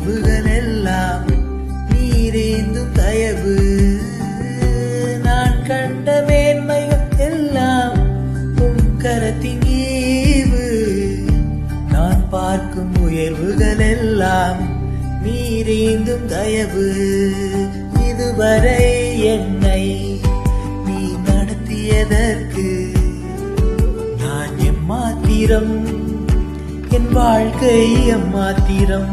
உயர்வுகள் எல்லாம் நீரேந்தும் தயவு. நான் கண்ட மேன்மைகள் எல்லாம் உம் கரத்தின் ஈவு. நான் பார்க்கும் உயர்வுகள் எல்லாம் நீரேந்தும் தயவு. இதுவரை என்னை நீ நடத்தியதற்கு நான் எம்மாத்திரம், என் வாழ்க்கை எம்மாத்திரம்.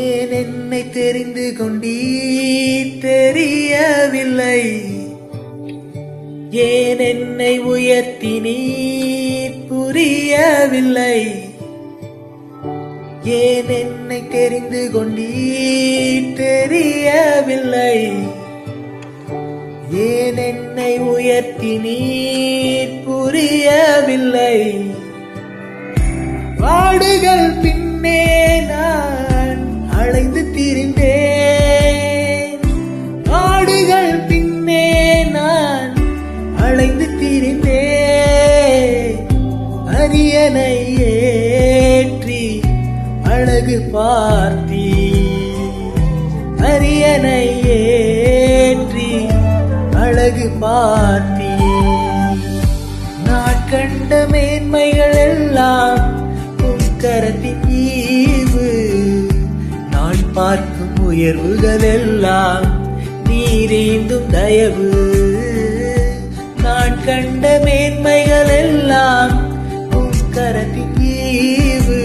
ஏன் என்னை தெரிந்து கொண்டீர் தெரியவில்லை, ஏன் என்னை உயர்த்தினீர் புரியவில்லை. ஏன் என்னை தெரிந்து கொண்டீர் தெரியவில்லை, ஏன் என்னை உயர்த்தினீர் புரியவில்லை. வாடுகள் பின்னே நான் அலைந்து திரிந்தேன், வாடுகள் பின்னே நான் அலைந்து திரிந்தேன். அரியணை ஏற்றி அழகு பார்த்தி, அரியணை ஏற்றி அழகு பார்த்தி. நான் கண்ட மேன்மைகள் எல்லாம் உம் கரத்தின் ஈவு. நான் பார்க்கும் உயர்வுகள் எல்லாம் நீரேந்தும் தயவு. நான் கண்ட மேன்மைகள் எல்லாம் உம் கரத்தின் ஈவு.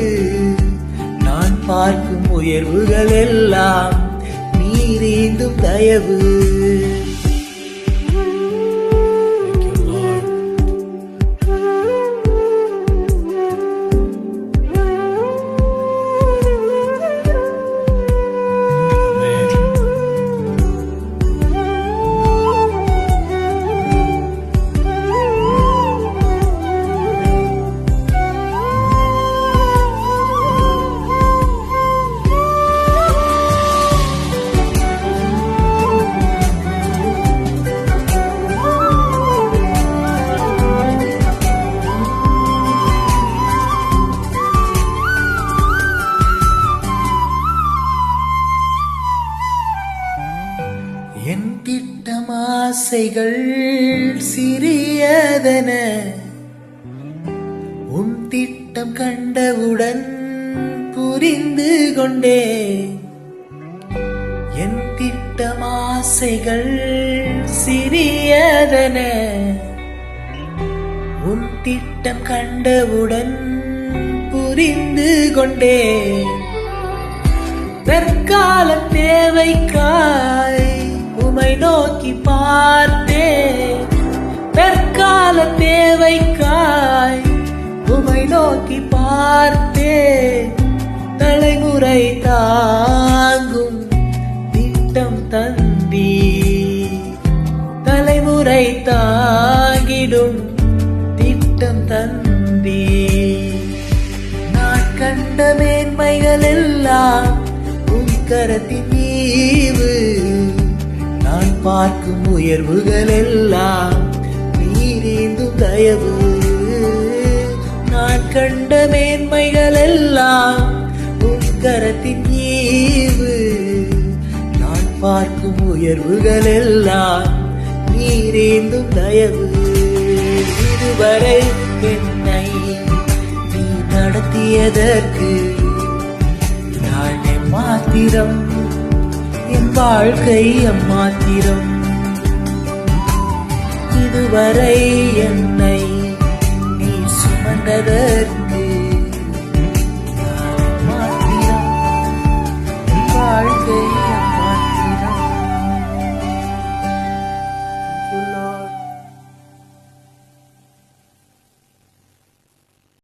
நான் பார்க்கும் உயர்வுகள் எல்லாம் நீரேந்தும் தயவு. என் திட்டம் ஆசைகள் சிறியதென உன் திட்டம் கண்டவுடன் புரிந்து கொண்டேன். என் திட்டம் ஆசைகள் சிறியதென உன் திட்டம் கண்டவுடன் புரிந்து கொண்டேன். தற்கால தேவைக்காய் உமை நோக்கி பார்த்தேன், தற்கால தேவைக்காய் உமை நோக்கி பார்த்தேன். தலைமுறை தாங்கும் திட்டம் தந்தீ, தலைமுறை தாங்கிடும் திட்டம் தந்தீ. நான் கண்ட மேன்மைகள் எல்லாம் உம் கரத்தின் ஈவு. நான் பார்க்கும் உயர்வுகள் எல்லாம் நீரேந்தும் தயவு. நான் கண்ட மேன்மைகள் எல்லாம் உம் கரத்தின் ஈவு. நான் பார்க்கும் உயர்வுகள் எல்லாம் நீரேந்தும் தயவு. இதுவரை என்னை நீ நடத்தியதற்கு நான் எம்மாத்திரம், என் வாழ்க்கை எம்மாத்திரம். இதுவரை என்னை நீ சுமந்ததற்கு